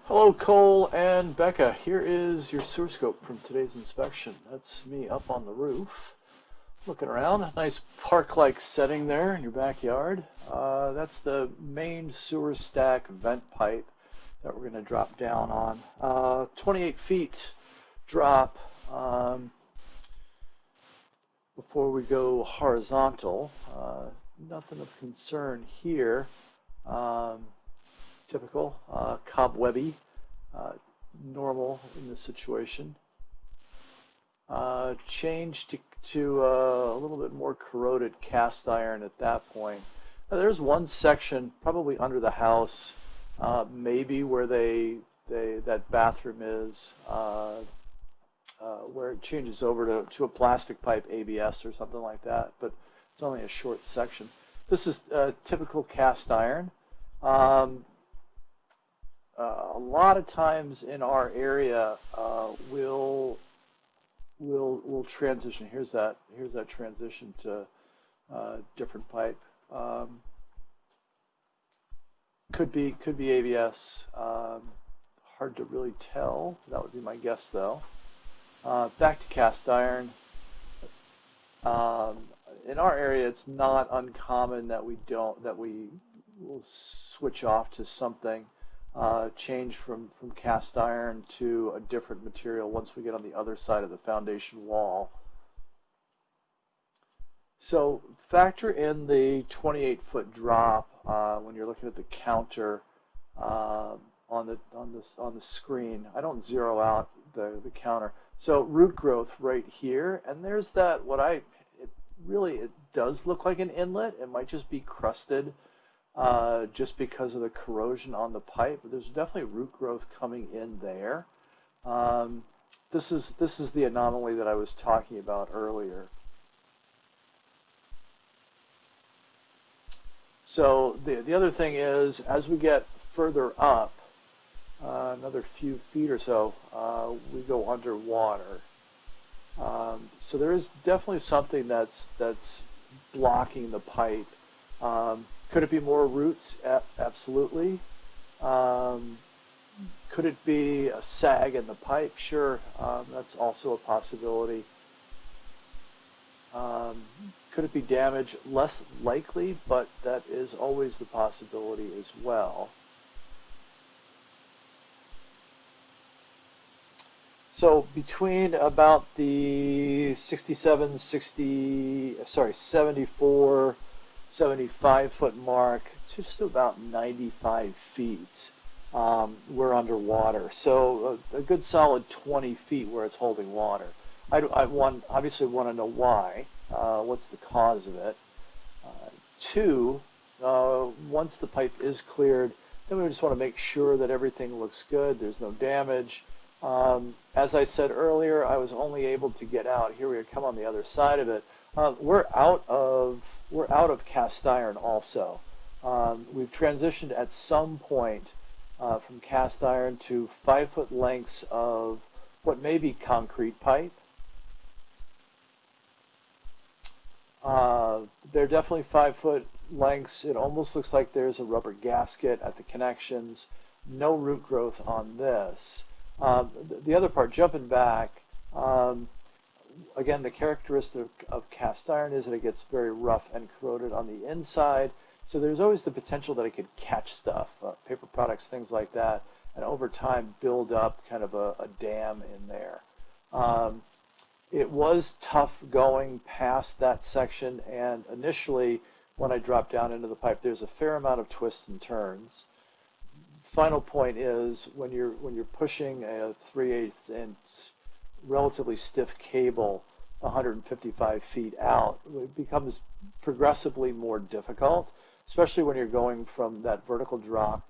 Hello, Cole and Becca. Here is your sewer scope from today's inspection. That's me up on the roof, looking around. Nice park-like setting there in your backyard. That's the main sewer stack vent pipe that we're going to drop down on. 28 feet drop before we go horizontal. Nothing of concern here. Um, Typical, cobwebby, uh, normal in this situation. Change to a little bit more corroded cast iron at that point. Now, there's one section probably under the house, maybe where that bathroom is, where it changes over to a plastic pipe ABS or something like that, but it's only a short section. This is typical cast iron. Um, a lot of times in our area, we'll transition. Here's that transition to different pipe. Could be ABS. Hard to really tell. That would be my guess, though. Back to cast iron. Um, in our area, it's not uncommon that we will switch off to something, change from cast iron to a different material once we get on the other side of the foundation wall. So factor in the 28-foot drop when you're looking at the counter on the screen. I don't zero out the counter. So root growth right here, and there's that it does look like an inlet. It might just be crusted just because of the corrosion on the pipe. But there's definitely root growth coming in there. Um, this is the anomaly that I was talking about earlier. So the other thing is, as we get further up, another few feet or so, we go underwater. So there is definitely something that's blocking the pipe. Could it be more roots? Absolutely. Um, could it be a sag in the pipe? Sure, that's also a possibility. Um, could it be damage? Less likely, but that is always the possibility as well. So between about the 67, 60, sorry, 74, 75-foot mark, just about 95 feet, we're underwater. So a good solid 20 feet where it's holding water. Obviously want to know why. What's the cause of it? Two, once the pipe is cleared, then we just want to make sure that everything looks good, there's no damage. As I said earlier, I was only able to get out. Here we come on the other side of it. We're out of cast iron also. We've transitioned at some point from cast iron to 5-foot lengths of what may be concrete pipe. They're definitely 5-foot lengths. It almost looks like there's a rubber gasket at the connections. No root growth on this. The other part, jumping back, um, again, the characteristic of cast iron is that it gets very rough and corroded on the inside. So there's always the potential that it could catch stuff, paper products, things like that, and over time build up kind of a dam in there. Um, it was tough going past that section, and initially when I dropped down into the pipe, there's a fair amount of twists and turns. Final point is when you're pushing a 3/8 inch relatively stiff cable 155 feet out, it becomes progressively more difficult, especially when you're going from that vertical drop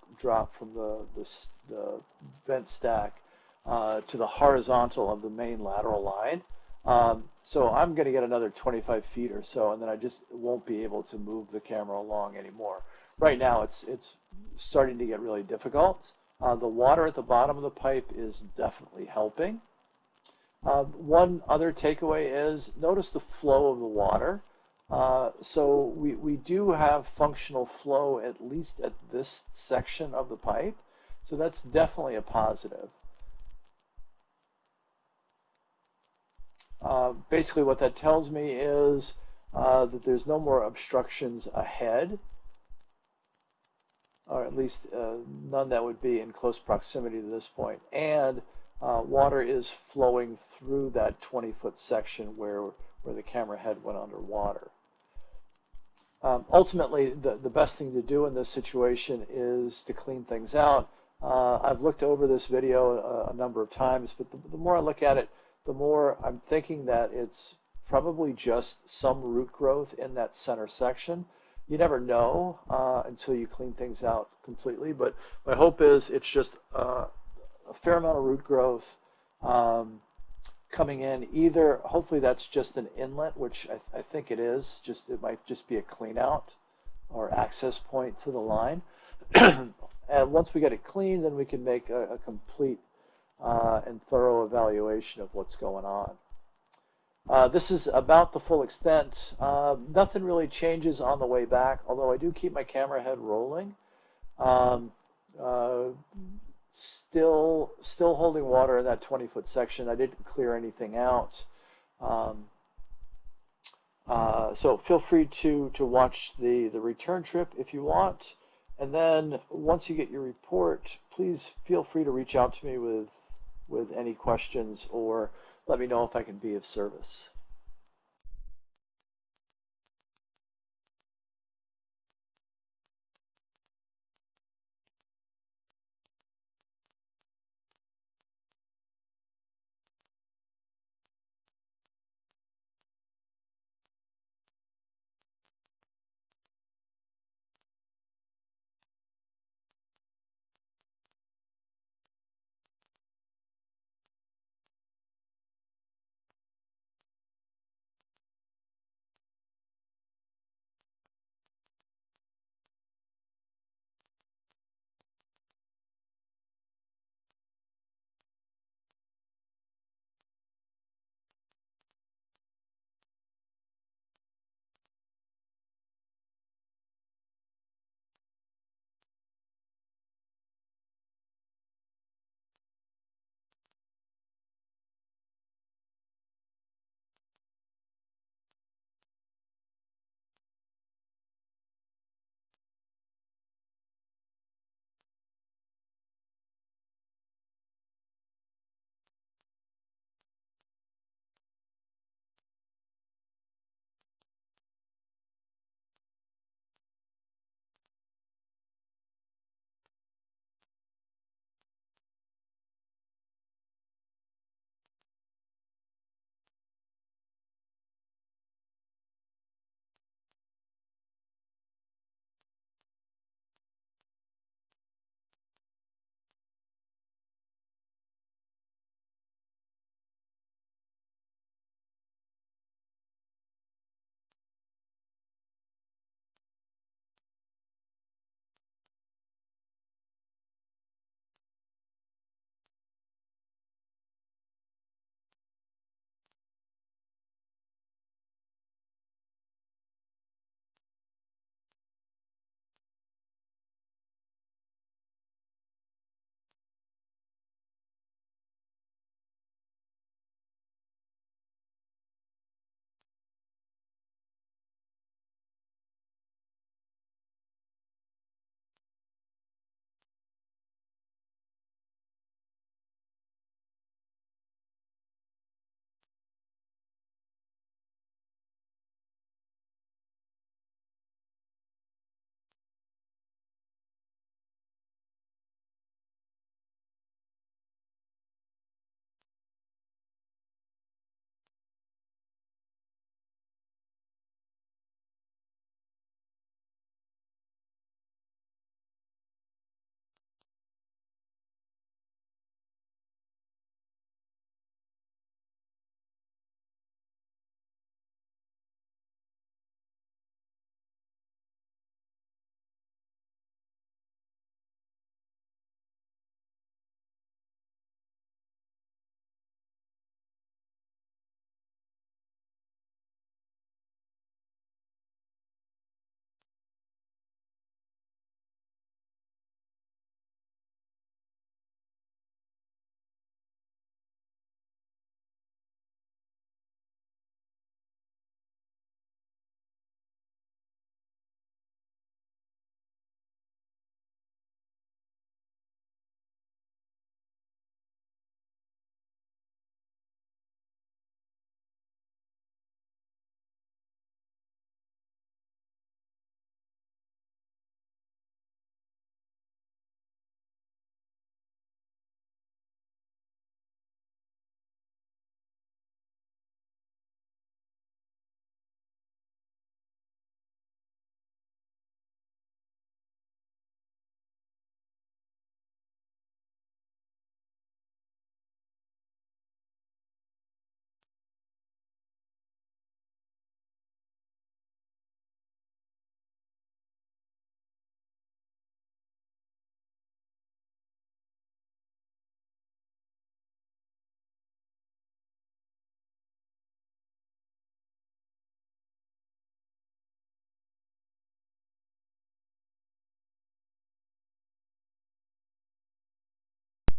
from the vent stack to the horizontal of the main lateral line. So I'm going to get another 25 feet or so, and then I just won't be able to move the camera along anymore. Right now, it's starting to get really difficult. The water at the bottom of the pipe is definitely helping. One other takeaway is notice the flow of the water. So we do have functional flow at least at this section of the pipe. So that's definitely a positive. Basically, what that tells me is that there's no more obstructions ahead, or at least none that would be in close proximity to this point. And water is flowing through that 20-foot section where the camera head went underwater. Ultimately, the best thing to do in this situation is to clean things out. I've looked over this video a number of times, but the more I look at it, the more I'm thinking that it's probably just some root growth in that center section. You never know until you clean things out completely, but my hope is it's just a fair amount of root growth coming in. Either, hopefully that's just an inlet, which I think it is, just it might just be a clean out or access point to the line. And once we get it clean, then we can make a complete and thorough evaluation of what's going on. This is about the full extent. Nothing really changes on the way back, although I do keep my camera head rolling. Um, uh, still holding water in that 20-foot section. I didn't clear anything out. Um, so feel free to watch the return trip if you want. And then once you get your report, please feel free to reach out to me with any questions or let me know if I can be of service.